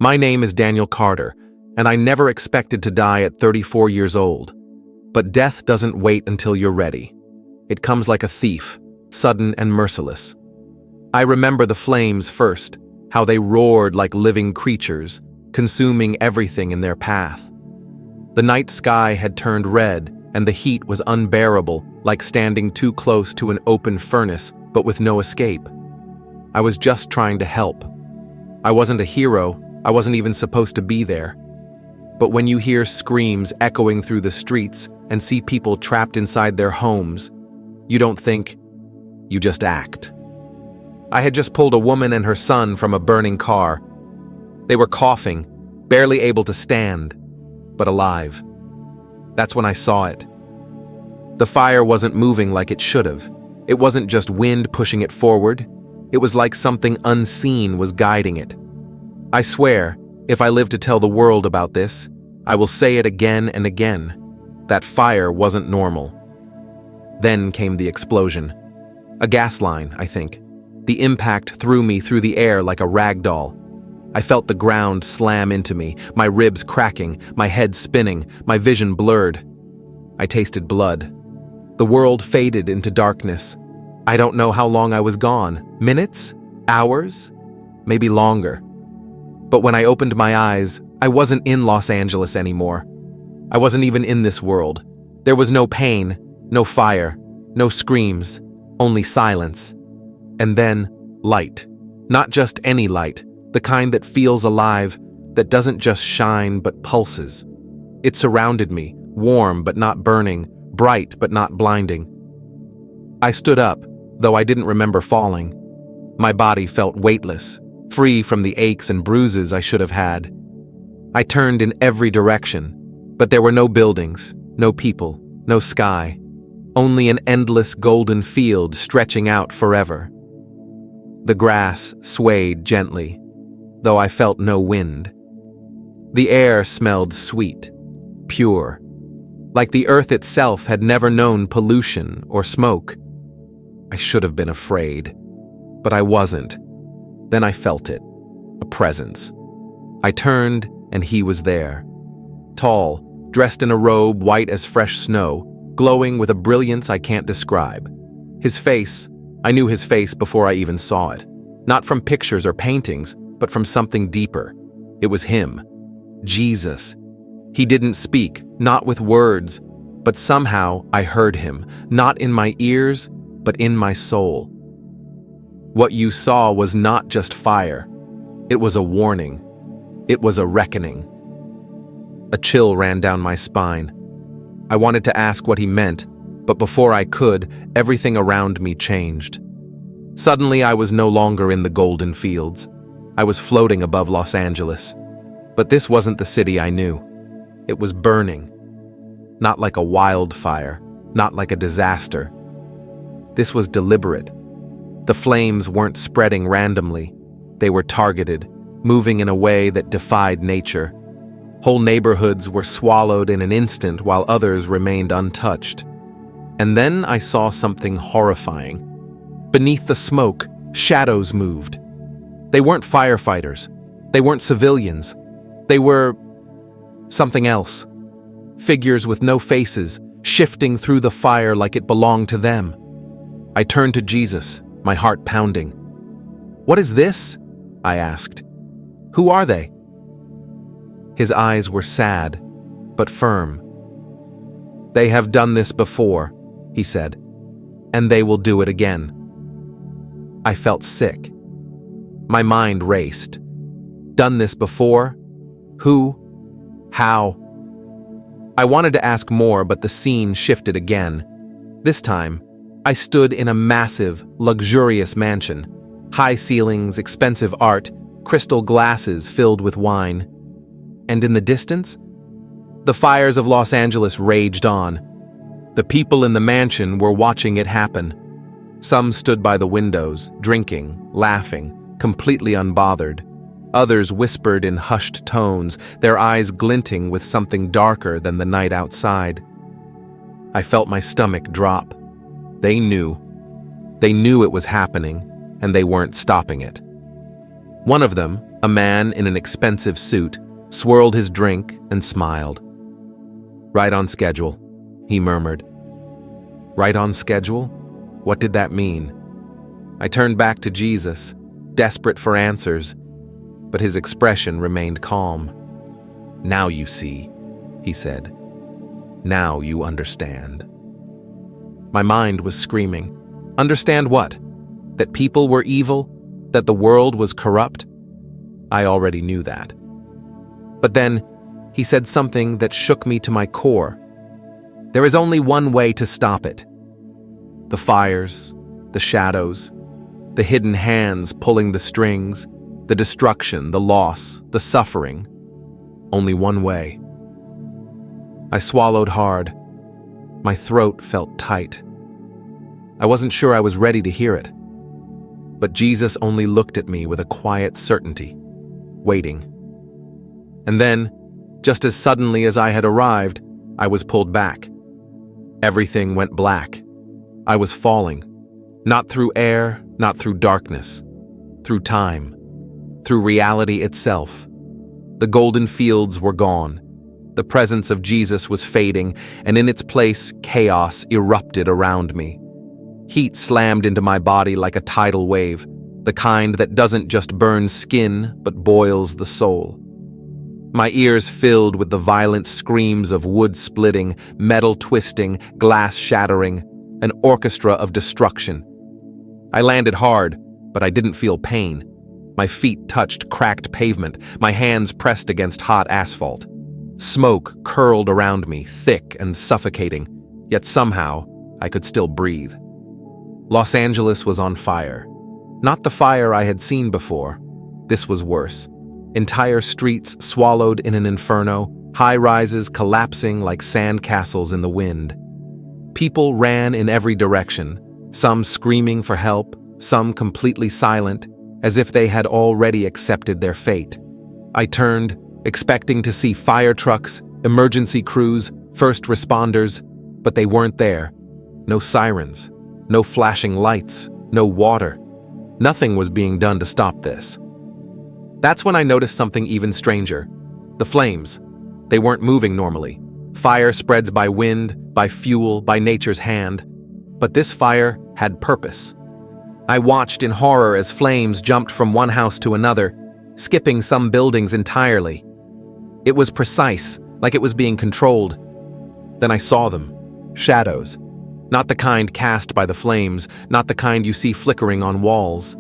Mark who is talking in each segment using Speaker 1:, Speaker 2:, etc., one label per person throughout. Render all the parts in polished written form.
Speaker 1: My name is Daniel Carter, and I never expected to die at 34 years old. But death doesn't wait until you're ready. It comes like a thief, sudden and merciless. I remember the flames first, how they roared like living creatures, consuming everything in their path. The night sky had turned red, and the heat was unbearable, like standing too close to an open furnace, but with no escape. I was just trying to help. I wasn't a hero, I wasn't even supposed to be there. But when you hear screams echoing through the streets and see people trapped inside their homes, you don't think, you just act. I had just pulled a woman and her son from a burning car. They were coughing, barely able to stand, but alive. That's when I saw it. The fire wasn't moving like it should have. It wasn't just wind pushing it forward. It was like something unseen was guiding it. I swear, if I live to tell the world about this, I will say it again and again. That fire wasn't normal. Then came the explosion. A gas line, I think. The impact threw me through the air like a rag doll. I felt the ground slam into me, my ribs cracking, my head spinning, my vision blurred. I tasted blood. The world faded into darkness. I don't know how long I was gone. Minutes? Hours? Maybe longer. But when I opened my eyes, I wasn't in Los Angeles anymore. I wasn't even in this world. There was no pain, no fire, no screams, only silence. And then, light. Not just any light, the kind that feels alive, that doesn't just shine but pulses. It surrounded me, warm but not burning, bright but not blinding. I stood up, though I didn't remember falling. My body felt weightless, free from the aches and bruises I should have had. I turned in every direction, but there were no buildings, no people, no sky, only an endless golden field stretching out forever. The grass swayed gently, though I felt no wind. The air smelled sweet, pure, like the earth itself had never known pollution or smoke. I should have been afraid, but I wasn't. Then I felt it, a presence. I turned, and he was there. Tall, dressed in a robe white as fresh snow, glowing with a brilliance I can't describe. His face, I knew his face before I even saw it. Not from pictures or paintings, but from something deeper. It was him. Jesus. He didn't speak, not with words, but somehow I heard him, not in my ears, but in my soul. What you saw was not just fire. It was a warning. It was a reckoning. A chill ran down my spine. I wanted to ask what he meant, but before I could, everything around me changed. Suddenly, I was no longer in the golden fields. I was floating above Los Angeles. But this wasn't the city I knew. It was burning. Not like a wildfire, not like a disaster. This was deliberate. The flames weren't spreading randomly. They were targeted, moving in a way that defied nature. Whole neighborhoods were swallowed in an instant while others remained untouched. And then I saw something horrifying. Beneath the smoke, shadows moved. They weren't firefighters. They weren't civilians. They were something else. Figures with no faces, shifting through the fire like it belonged to them. I turned to Jesus, my heart pounding. "What is this?" I asked. "Who are they?" His eyes were sad, but firm. "They have done this before," he said, "and they will do it again." I felt sick. My mind raced. Done this before? Who? How? I wanted to ask more, but the scene shifted again. This time, I stood in a massive, luxurious mansion. High ceilings, expensive art, crystal glasses filled with wine. And in the distance, the fires of Los Angeles raged on. The people in the mansion were watching it happen. Some stood by the windows, drinking, laughing, completely unbothered. Others whispered in hushed tones, their eyes glinting with something darker than the night outside. I felt my stomach drop. They knew. They knew it was happening, and they weren't stopping it. One of them, A man in an expensive suit swirled his drink and smiled. "Right on schedule," he murmured. Right on schedule? What did that mean? I turned back to Jesus, desperate for answers, but his expression remained calm. "Now you see," he said. "Now you understand." My mind was screaming. Understand what? That people were evil? That the world was corrupt? I already knew that. But then, he said something that shook me to my core. There is only one way to stop it. The fires, the shadows, the hidden hands pulling the strings, the destruction, the loss, the suffering. Only one way. I swallowed hard. My throat felt tight. I wasn't sure I was ready to hear it. But Jesus only looked at me with a quiet certainty, waiting. And then, just as suddenly as I had arrived, I was pulled back. Everything went black. I was falling. Not through air, not through darkness. Through time. Through reality itself. The golden fields were gone. The presence of Jesus was fading, and in its place, chaos erupted around me. Heat slammed into my body like a tidal wave, the kind that doesn't just burn skin, but boils the soul. My ears filled with the violent screams of wood splitting, metal twisting, glass shattering, an orchestra of destruction. I landed hard, but I didn't feel pain. My feet touched cracked pavement, my hands pressed against hot asphalt. Smoke curled around me, thick and suffocating, yet somehow I could still breathe. Los Angeles was on fire. Not the fire I had seen before. This was worse. Entire streets swallowed in an inferno, high-rises collapsing like sand castles in the wind. People ran in every direction, some screaming for help, some completely silent, as if they had already accepted their fate. I turned, expecting to see fire trucks, emergency crews, first responders, but they weren't there. No sirens, no flashing lights, no water. Nothing was being done to stop this. That's when I noticed something even stranger. The flames. They weren't moving normally. Fire spreads by wind, by fuel, by nature's hand. But this fire had purpose. I watched in horror as flames jumped from one house to another, skipping some buildings entirely. It was precise, like it was being controlled. Then I saw them. Shadows. Not the kind cast by the flames, not the kind you see flickering on walls.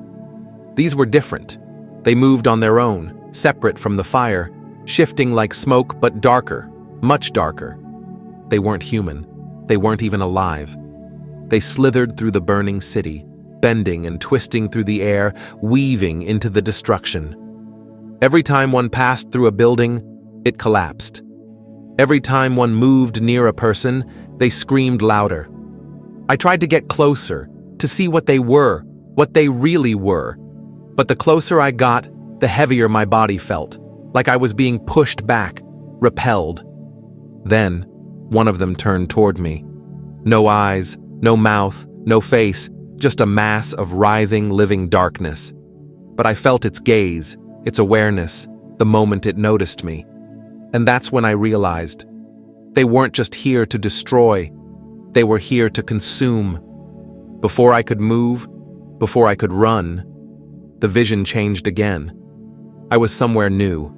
Speaker 1: These were different. They moved on their own, separate from the fire, shifting like smoke but darker, much darker. They weren't human. They weren't even alive. They slithered through the burning city, bending and twisting through the air, weaving into the destruction. Every time one passed through a building, it collapsed. Every time one moved near a person, they screamed louder. I tried to get closer, to see what they were, what they really were. But the closer I got, the heavier my body felt, like I was being pushed back, repelled. Then, one of them turned toward me. No eyes, no mouth, no face, just a mass of writhing, living darkness. But I felt its gaze, its awareness, the moment it noticed me. And that's when I realized. They weren't just here to destroy. They were here to consume. Before I could move, before I could run, the vision changed again. I was somewhere new,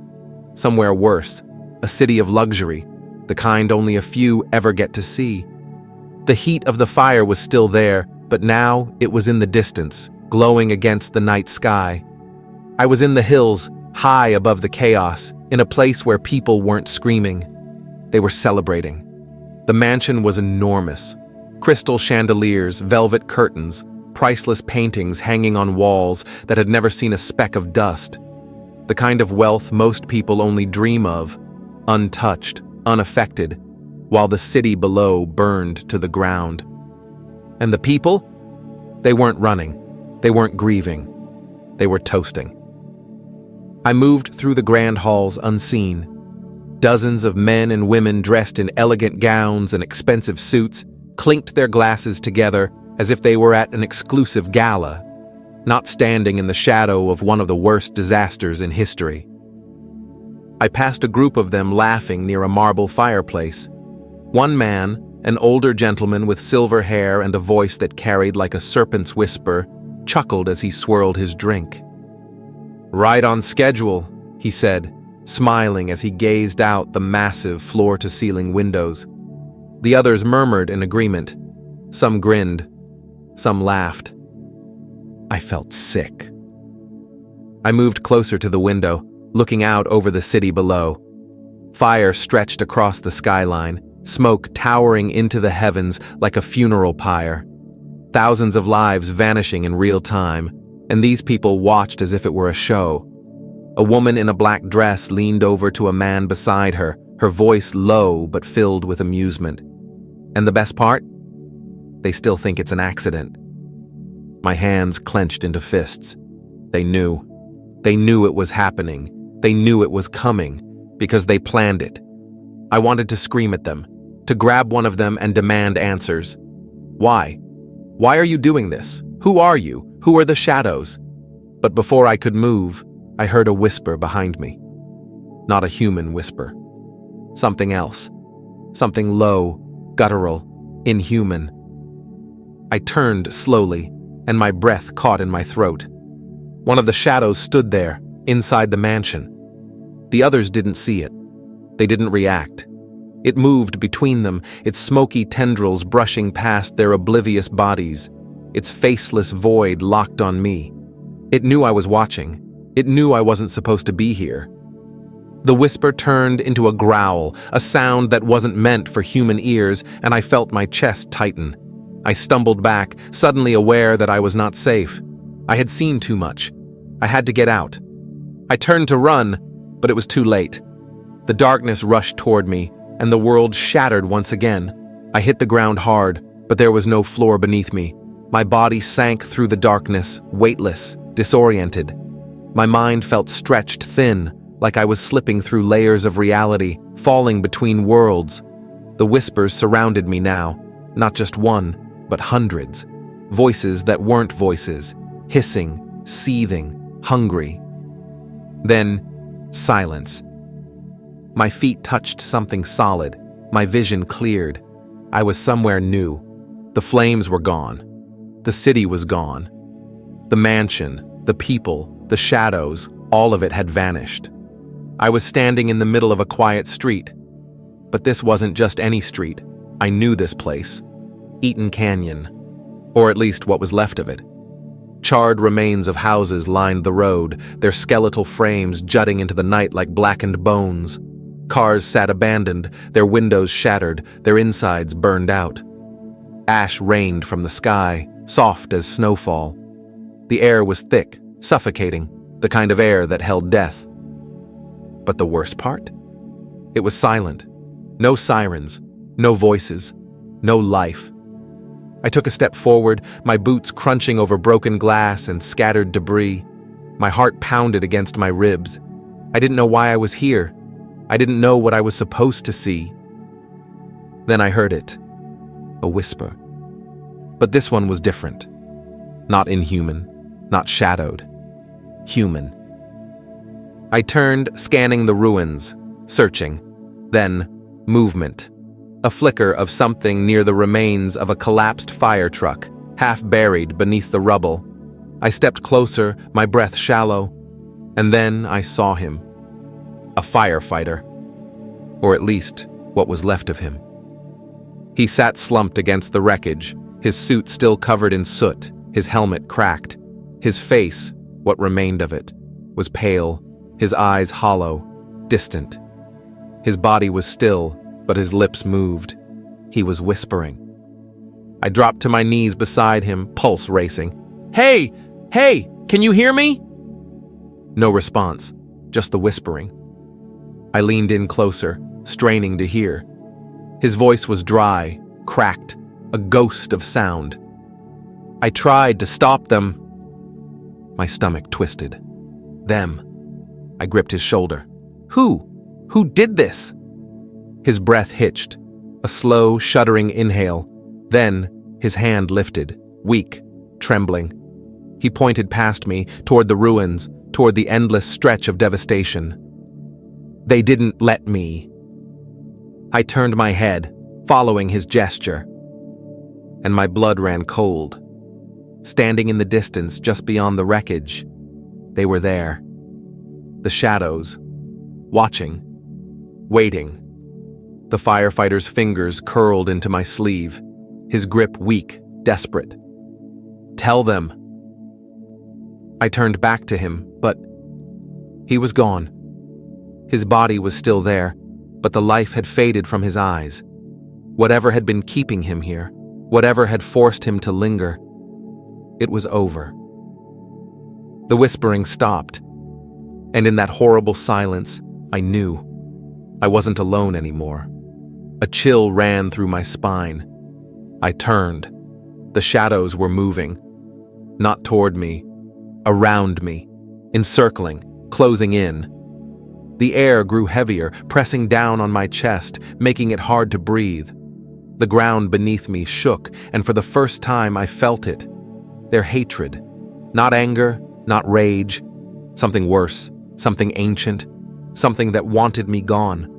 Speaker 1: somewhere worse, a city of luxury, the kind only a few ever get to see. The heat of the fire was still there, but now it was in the distance, glowing against the night sky. I was in the hills, high above the chaos, in a place where people weren't screaming. They were celebrating. The mansion was enormous. Crystal chandeliers, velvet curtains, priceless paintings hanging on walls that had never seen a speck of dust. The kind of wealth most people only dream of, untouched, unaffected, while the city below burned to the ground. And the people? They weren't running. They weren't grieving. They were toasting. I moved through the grand halls unseen. Dozens of men and women dressed in elegant gowns and expensive suits clinked their glasses together as if they were at an exclusive gala. not standing in the shadow of one of the worst disasters in history. I passed a group of them laughing near a marble fireplace. One man, an older gentleman with silver hair and a voice that carried like a serpent's whisper, chuckled as he swirled his drink. "Right on schedule," he said, smiling as he gazed out the massive floor-to-ceiling windows. The others murmured in agreement. Some grinned, some laughed. I felt sick. I moved closer to the window, looking out over the city below. Fire stretched across the skyline, smoke towering into the heavens like a funeral pyre. Thousands of lives vanishing in real time, and these people watched as if it were a show. A woman in a black dress leaned over to a man beside her, her voice low but filled with amusement. And the best part? They still think it's an accident. My hands clenched into fists. They knew. They knew it was happening. They knew it was coming, because they planned it. I wanted to scream at them, to grab one of them and demand answers. Why? Why are you doing this? Who are you? Who are the shadows? But before I could move, I heard a whisper behind me. Not a human whisper. Something else. Something low, guttural, inhuman. I turned slowly, and my breath caught in my throat. One of the shadows stood there, inside the mansion. The others didn't see it. They didn't react. It moved between them, its smoky tendrils brushing past their oblivious bodies, its faceless void locked on me. It knew I was watching. It knew I wasn't supposed to be here. The whisper turned into a growl, a sound that wasn't meant for human ears, and I felt my chest tighten. I stumbled back, suddenly aware that I was not safe. I had seen too much. I had to get out. I turned to run, but it was too late. The darkness rushed toward me, and the world shattered once again. I hit the ground hard, but there was no floor beneath me. My body sank through the darkness, weightless, disoriented. My mind felt stretched thin, like I was slipping through layers of reality, falling between worlds. The whispers surrounded me now, not just one, but hundreds. Voices that weren't voices, hissing, seething, hungry. Then, silence. My feet touched something solid. My vision cleared. I was somewhere new. The flames were gone. The city was gone. The mansion, the people, the shadows, all of it had vanished. I was standing in the middle of a quiet street. But this wasn't just any street. I knew this place. Eaton Canyon. Or at least what was left of it. Charred remains of houses lined the road, their skeletal frames jutting into the night like blackened bones. Cars sat abandoned, their windows shattered, their insides burned out. Ash rained from the sky, soft as snowfall. The air was thick, suffocating, the kind of air that held death. But the worst part? It was silent. No sirens, no voices, no life. I took a step forward, my boots crunching over broken glass and scattered debris. My heart pounded against my ribs. I didn't know why I was here. I didn't know what I was supposed to see. Then I heard it. A whisper. But this one was different. Not inhuman, not shadowed. Human. I turned, scanning the ruins, searching. Then, movement. A flicker of something near the remains of a collapsed fire truck, half buried beneath the rubble. I stepped closer, my breath shallow, and then I saw him. A firefighter. Or at least, what was left of him. He sat slumped against the wreckage, his suit still covered in soot, his helmet cracked. His face, what remained of it, was pale, his eyes hollow, distant. His body was still, but his lips moved. He was whispering. I dropped to my knees beside him, pulse racing. "Hey! Hey! Can you hear me?" No response, just the whispering. I leaned in closer, straining to hear. His voice was dry, cracked, a ghost of sound. I tried to stop them. My stomach twisted. Them. I gripped his shoulder. Who? Who did this? His breath hitched, a slow, shuddering inhale. Then, his hand lifted, weak, trembling. He pointed past me, toward the ruins, toward the endless stretch of devastation. They didn't let me. I turned my head, following his gesture, and my blood ran cold. Standing in the distance just beyond the wreckage, they were there. The shadows, watching, waiting. The firefighter's fingers curled into my sleeve, his grip weak, desperate. Tell them. I turned back to him, but he was gone. His body was still there, but the life had faded from his eyes. Whatever had been keeping him here, whatever had forced him to linger, it was over. The whispering stopped, and in that horrible silence, I knew I wasn't alone anymore. A chill ran through my spine. I turned. The shadows were moving, not toward me, around me, encircling, closing in. The air grew heavier, pressing down on my chest, making it hard to breathe. The ground beneath me shook, and for the first time I felt it. Their hatred. Not anger, not rage. Something worse, something ancient, something that wanted me gone.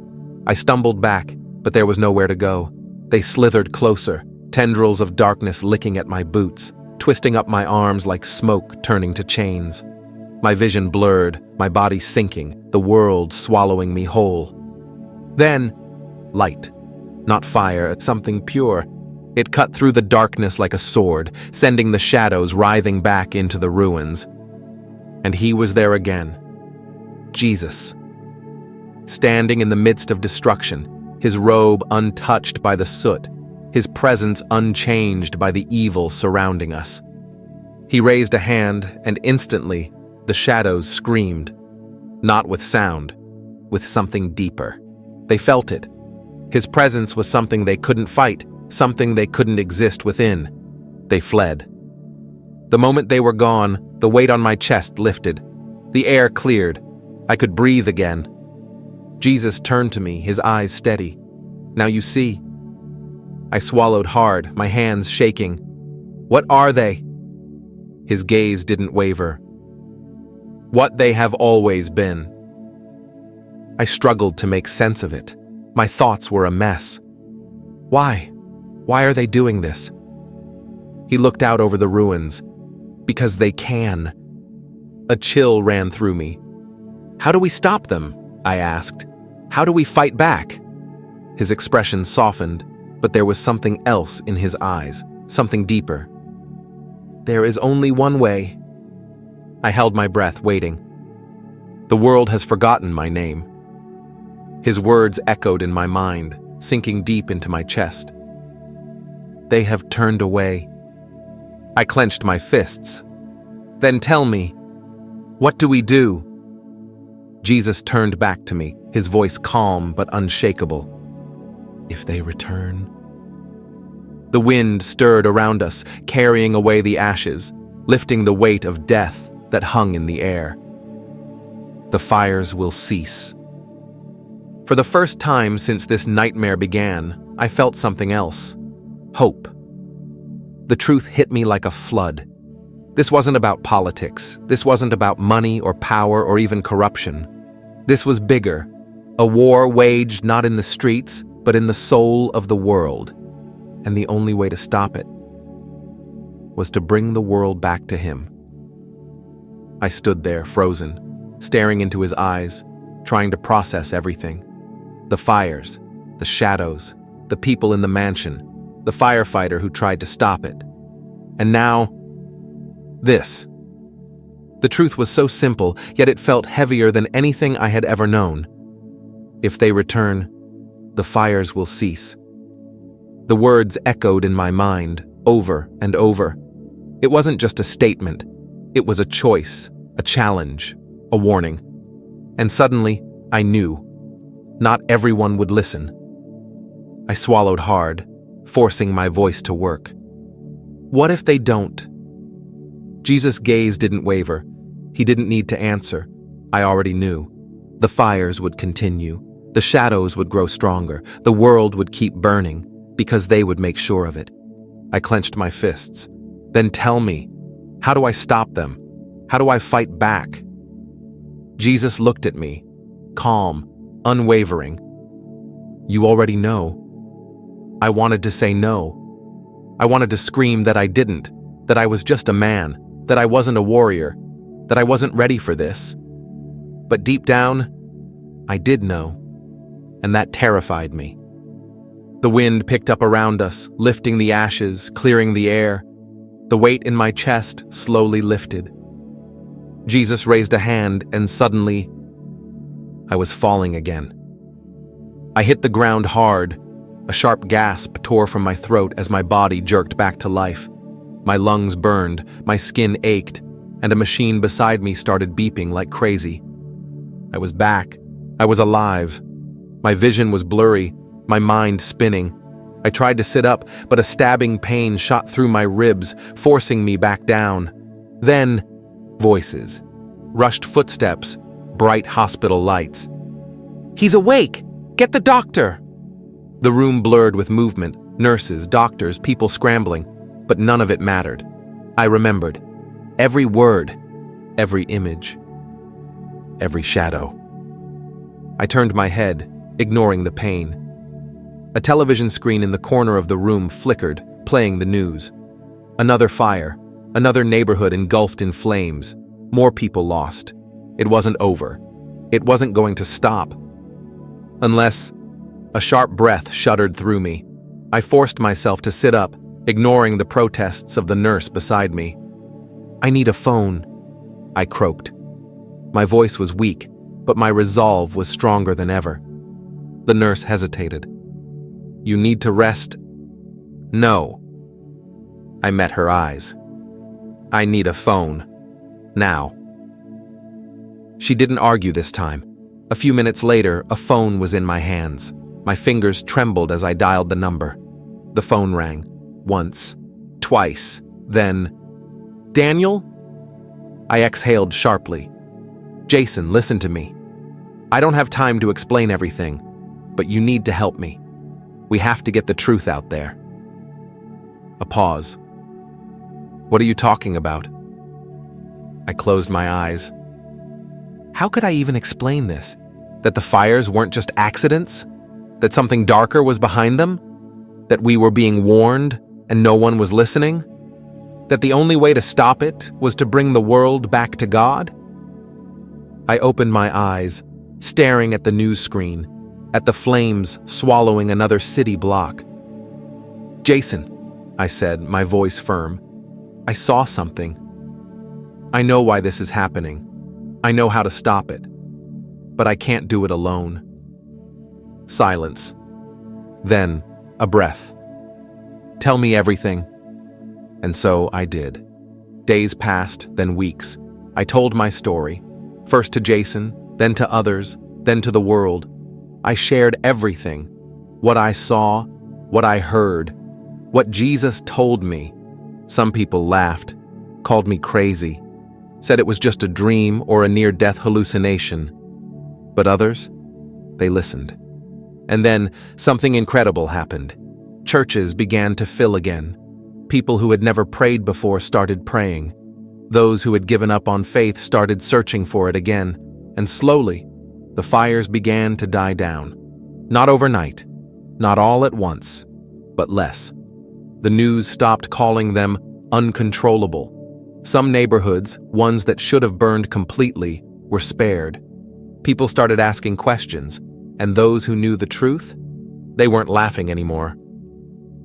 Speaker 1: I stumbled back, but there was nowhere to go. They slithered closer, tendrils of darkness licking at my boots, twisting up my arms like smoke turning to chains. My vision blurred, my body sinking, the world swallowing me whole. Then, light. Not fire, something pure. It cut through the darkness like a sword, sending the shadows writhing back into the ruins. And he was there again. Jesus. Standing in the midst of destruction, his robe untouched by the soot, his presence unchanged by the evil surrounding us. He raised a hand, and instantly, the shadows screamed. Not with sound, with something deeper. They felt it. His presence was something they couldn't fight, something they couldn't exist within. They fled. The moment they were gone, the weight on my chest lifted. The air cleared. I could breathe again. Jesus turned to me, his eyes steady. Now you see. I swallowed hard, my hands shaking. What are they? His gaze didn't waver. What they have always been. I struggled to make sense of it. My thoughts were a mess. Why? Why are they doing this? He looked out over the ruins. Because they can. A chill ran through me. How do we stop them? I asked. How do we fight back? His expression softened, but there was something else in his eyes, something deeper. There is only one way. I held my breath, waiting. The world has forgotten my name. His words echoed in my mind, sinking deep into my chest. They have turned away. I clenched my fists. Then tell me, what do we do? Jesus turned back to me, his voice calm but unshakable. If they return. The wind stirred around us, carrying away the ashes, lifting the weight of death that hung in the air. The fires will cease. For the first time since this nightmare began, I felt something else. Hope. The truth hit me like a flood. This wasn't about politics. This wasn't about money or power or even corruption. This was bigger. A war waged not in the streets, but in the soul of the world. And the only way to stop it was to bring the world back to him. I stood there, frozen, staring into his eyes, trying to process everything. The fires, the shadows, the people in the mansion, the firefighter who tried to stop it. And now, this. The truth was so simple, yet it felt heavier than anything I had ever known. If they return, the fires will cease. The words echoed in my mind, over and over. It wasn't just a statement. It was a choice, a challenge, a warning. And suddenly, I knew. Not everyone would listen. I swallowed hard, forcing my voice to work. What if they don't? Jesus' gaze didn't waver. He didn't need to answer. I already knew. The fires would continue. The shadows would grow stronger. The world would keep burning, because they would make sure of it. I clenched my fists. Then tell me, How do I stop them? How do I fight back? Jesus looked at me, calm, unwavering. You already know. I wanted to say no. I wanted to scream that I didn't, that I was just a man, that I wasn't a warrior, that I wasn't ready for this. But deep down, I did know, and that terrified me. The wind picked up around us, lifting the ashes, clearing the air. The weight in my chest slowly lifted. Jesus raised a hand, and suddenly, I was falling again. I hit the ground hard. A sharp gasp tore from my throat as my body jerked back to life. My lungs burned, my skin ached, and a machine beside me started beeping like crazy. I was back. I was alive. My vision was blurry, my mind spinning. I tried to sit up, but a stabbing pain shot through my ribs, forcing me back down. Then, voices. Rushed footsteps, bright hospital lights. "He's awake! Get the doctor!" The room blurred with movement, nurses, doctors, people scrambling, but none of it mattered. I remembered. Every word, every image, every shadow. I turned my head, ignoring the pain. A television screen in the corner of the room flickered, playing the news. Another fire, another neighborhood engulfed in flames, more people lost. It wasn't over. It wasn't going to stop. Unless a sharp breath shuddered through me. I forced myself to sit up, ignoring the protests of the nurse beside me. "I need a phone," I croaked. My voice was weak, but my resolve was stronger than ever. The nurse hesitated. "You need to rest." "No." I met her eyes. "I need a phone. Now." She didn't argue this time. A few minutes later, a phone was in my hands. My fingers trembled as I dialed the number. The phone rang. Once. Twice. Then, "Daniel?" I exhaled sharply. "Jason, listen to me. I don't have time to explain everything, but you need to help me. We have to get the truth out there." A pause. "What are you talking about?" I closed my eyes. How could I even explain this? That the fires weren't just accidents? That something darker was behind them? That we were being warned and no one was listening? That the only way to stop it was to bring the world back to God? I opened my eyes, staring at the news screen, at the flames swallowing another city block. "Jason," I said, my voice firm, "I saw something. I know why this is happening. I know how to stop it. But I can't do it alone." Silence. Then, a breath. "Tell me everything." And so I did. Days passed, then weeks. I told my story, first to Jason, then to others, then to the world. I shared everything. What I saw, what I heard, what Jesus told me. Some people laughed, called me crazy, said it was just a dream or a near-death hallucination. But others, they listened. And then something incredible happened. Churches began to fill again. People who had never prayed before started praying. Those who had given up on faith started searching for it again. And slowly, the fires began to die down. Not overnight, not all at once, but less. The news stopped calling them uncontrollable. Some neighborhoods, ones that should have burned completely, were spared. People started asking questions, and those who knew the truth, they weren't laughing anymore.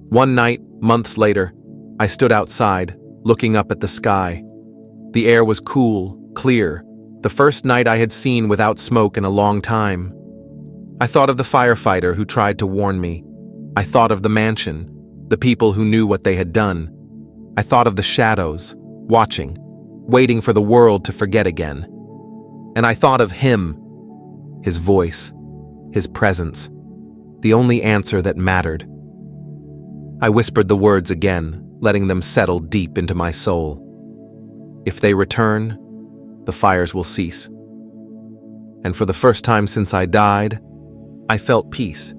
Speaker 1: One night, months later, I stood outside, looking up at the sky. The air was cool, clear, the first night I had seen without smoke in a long time. I thought of the firefighter who tried to warn me. I thought of the mansion, the people who knew what they had done. I thought of the shadows, watching, waiting for the world to forget again. And I thought of him, his voice, his presence, the only answer that mattered. I whispered the words again, letting them settle deep into my soul. If they return, the fires will cease. And for the first time since I died, I felt peace.